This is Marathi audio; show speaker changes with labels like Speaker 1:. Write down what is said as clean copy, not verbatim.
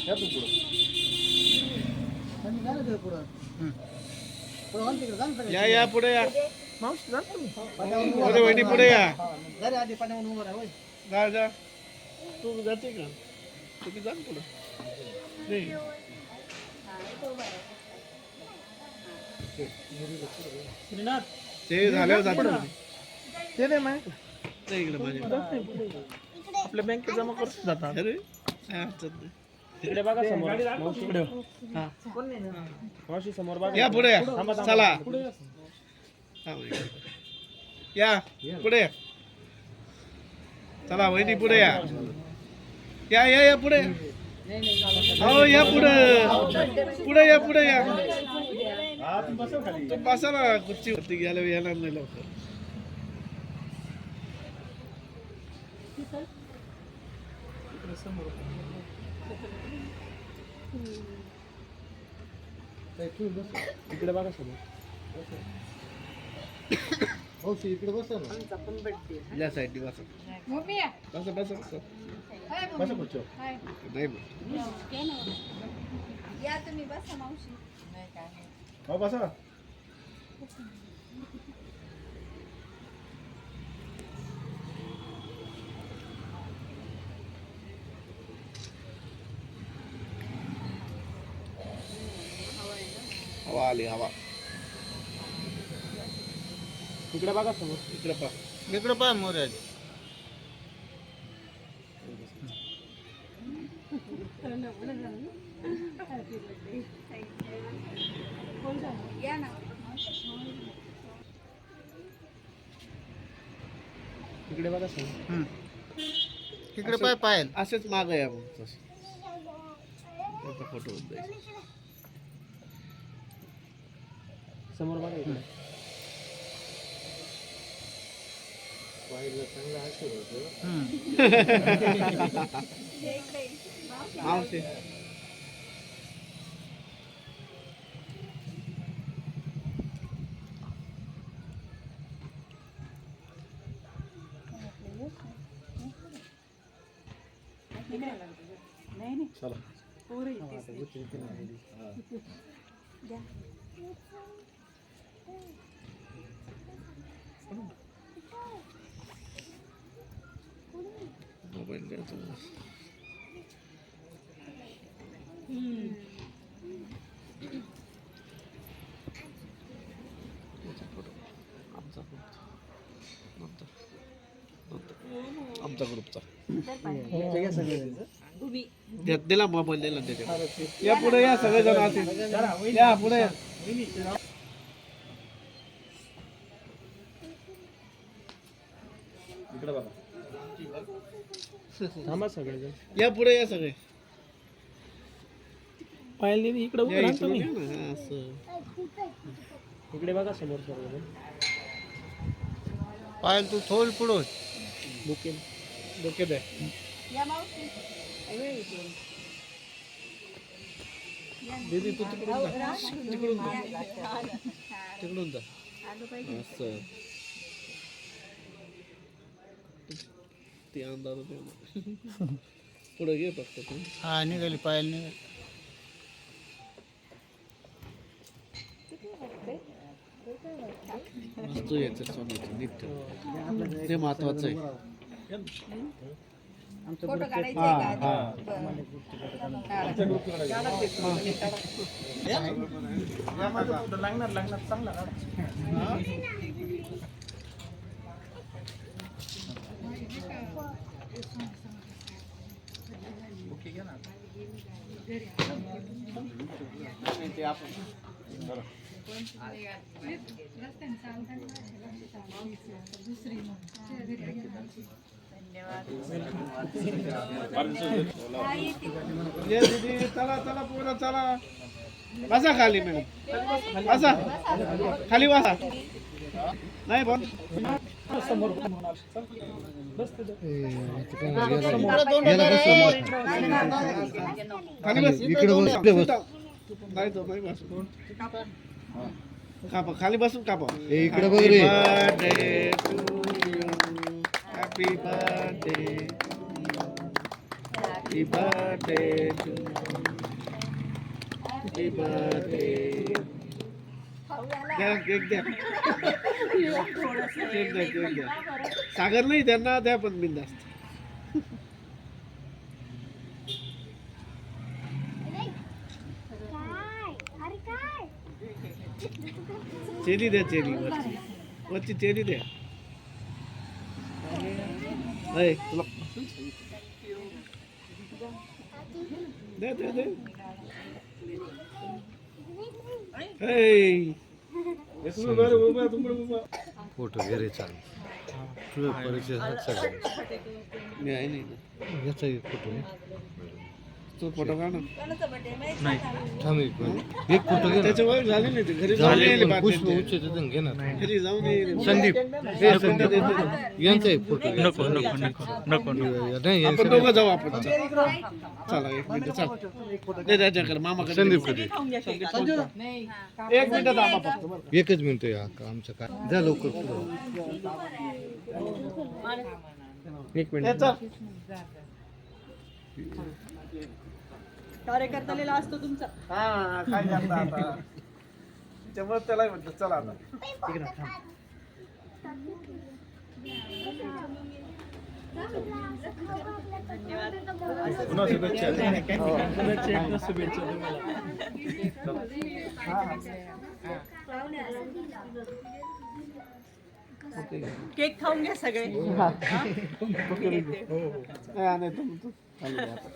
Speaker 1: या तू पुढं.
Speaker 2: या पुढे या.
Speaker 1: मावशी जा तुम्ही.
Speaker 2: अरे वहिनी पुढे या.
Speaker 3: आधी पाण्यावर उभं राहा.
Speaker 2: जा तू जाते का? तुम्ही जा पुढे. नाही ते झाल्यावर जातो
Speaker 1: ते नाही माहिती.
Speaker 2: नाही इकडे माझ्या
Speaker 1: आपल्या बँकेत जमा करतो जातात.
Speaker 2: अरे काय अडचण नाही.
Speaker 1: तिकडे बघा समोर. मावशी इकडे. हा. मावशी समोर बघा.
Speaker 2: या पुढे या. चला
Speaker 1: पुढे या.
Speaker 2: या पुढे या. चला वहिनी पुढे या. या पुढे. हो या पुढे या पुढे या. तो बसा ना खुर्चीवरती गेल्या येणार नाही लवकर.
Speaker 1: इकडे बघा समोर.
Speaker 3: हो इकडे बसा ना.
Speaker 2: या साईडनी बसा. बसा खुर्चीवर. नाही मग.
Speaker 4: या तुम्ही बसा मावशी.
Speaker 1: हो बसा.
Speaker 2: हवा आली हवा.
Speaker 1: इकडे बघा समोर.
Speaker 3: इकडे पाय मोर आहे.
Speaker 4: या ना.
Speaker 1: इकडे बघा समोर.
Speaker 3: इकडे पाय पायल.
Speaker 2: असेच माग या मग तसं. त्याचा फोटो होऊन जाईल.
Speaker 1: समोर बघा इकडे.
Speaker 2: मावशी
Speaker 1: चला.
Speaker 2: मोबाईल द्यायचा. आमचा ग्रुपचा दिला मोबाईल दिला त्याच्या. या पुढे या सगळेजण असेल. या पुढे या.
Speaker 1: इकडे बघा. थांबा सगळेजण.
Speaker 2: या पुढे या सगळे.
Speaker 1: पाहिजे इकडे उभं
Speaker 2: या
Speaker 1: राहा
Speaker 2: इकडून
Speaker 1: तुम्ही.
Speaker 2: या ना. हा, असं.
Speaker 1: इकडे बघा समोर सर्वजण.
Speaker 3: पायल तू थोड पुढं.
Speaker 1: बुके डोक्यात आहे.
Speaker 4: या मावशी.
Speaker 2: दीदी तू तिकडून जा. तिकडून जा. तिकडून जा.
Speaker 4: आलो पाहिजे.
Speaker 2: असं ते अंदाज पुढे घे फक्त तू.
Speaker 3: हा निघाली पायल निघाली.
Speaker 2: मस्त यायचं सोन्याचं नीट ठेव. ते महत्वाचं आहे.
Speaker 4: फोटो काढायचे का आधी?
Speaker 1: लागणार चांगला काढा.
Speaker 2: ते आपण ये दीदी चला चला पूर्ण चला. बसा खाली मॅडम. बसा खाली बसा. नाही बोल.
Speaker 1: समोर बस
Speaker 2: खाली बस. इकडे बस. नाही तो नाही बस. कापा खाली बसून कापा.
Speaker 3: इकडे बघ रे.
Speaker 2: Birthday to you. Happy birthday. Happy birthday to happy birthday. द्या केक द्या, केक द्या, केक द्या. सागर नाही त्यांना द्या पण बिंदास्त. चेरी द्या, चेरी वरची वरची चेरी द्या. ऐ, तुला दे दे दे. ऐ,
Speaker 3: फोटो वगैरे चालू तुझं परिचय सगळं
Speaker 2: मी आहे नाही ना.
Speaker 3: याचा एक फोटो आहे.
Speaker 2: तो फोटो काढ ना.
Speaker 3: थांब एक मिनिट. एक फोटो घे ना.
Speaker 2: त्याच्या वय झाले नाही ते घरी जाऊन येईल
Speaker 3: पुष्प
Speaker 2: बातम्या.
Speaker 3: उच्च तिथून घे ना.
Speaker 2: घरी जाऊन येईल.
Speaker 3: संदीप हे संदीप यांचा एक फोटो घे.
Speaker 1: नको नको नको नको
Speaker 3: नाही
Speaker 2: आपण
Speaker 3: यांचा
Speaker 2: दोघं जाऊ आपण. चला एक मिनिट चल. दे त्याच्याकडे मामाकडे.
Speaker 3: संदीप कधी
Speaker 2: एक मिनिट थांबा फक्त बरं.
Speaker 3: एकच मिनिट या आमचं काय जा लवकर पुढं.
Speaker 1: एक
Speaker 2: ए,
Speaker 1: मिनिट.
Speaker 2: चल.
Speaker 5: कार्यकर्ता लिहिला असतो तुमचा.
Speaker 2: हा काय करता आता त्यामुळे त्याला म्हटलं चला आता.
Speaker 5: केक खाऊन घ्या सगळे.
Speaker 2: नाही, नाही, तू चालू दे आता.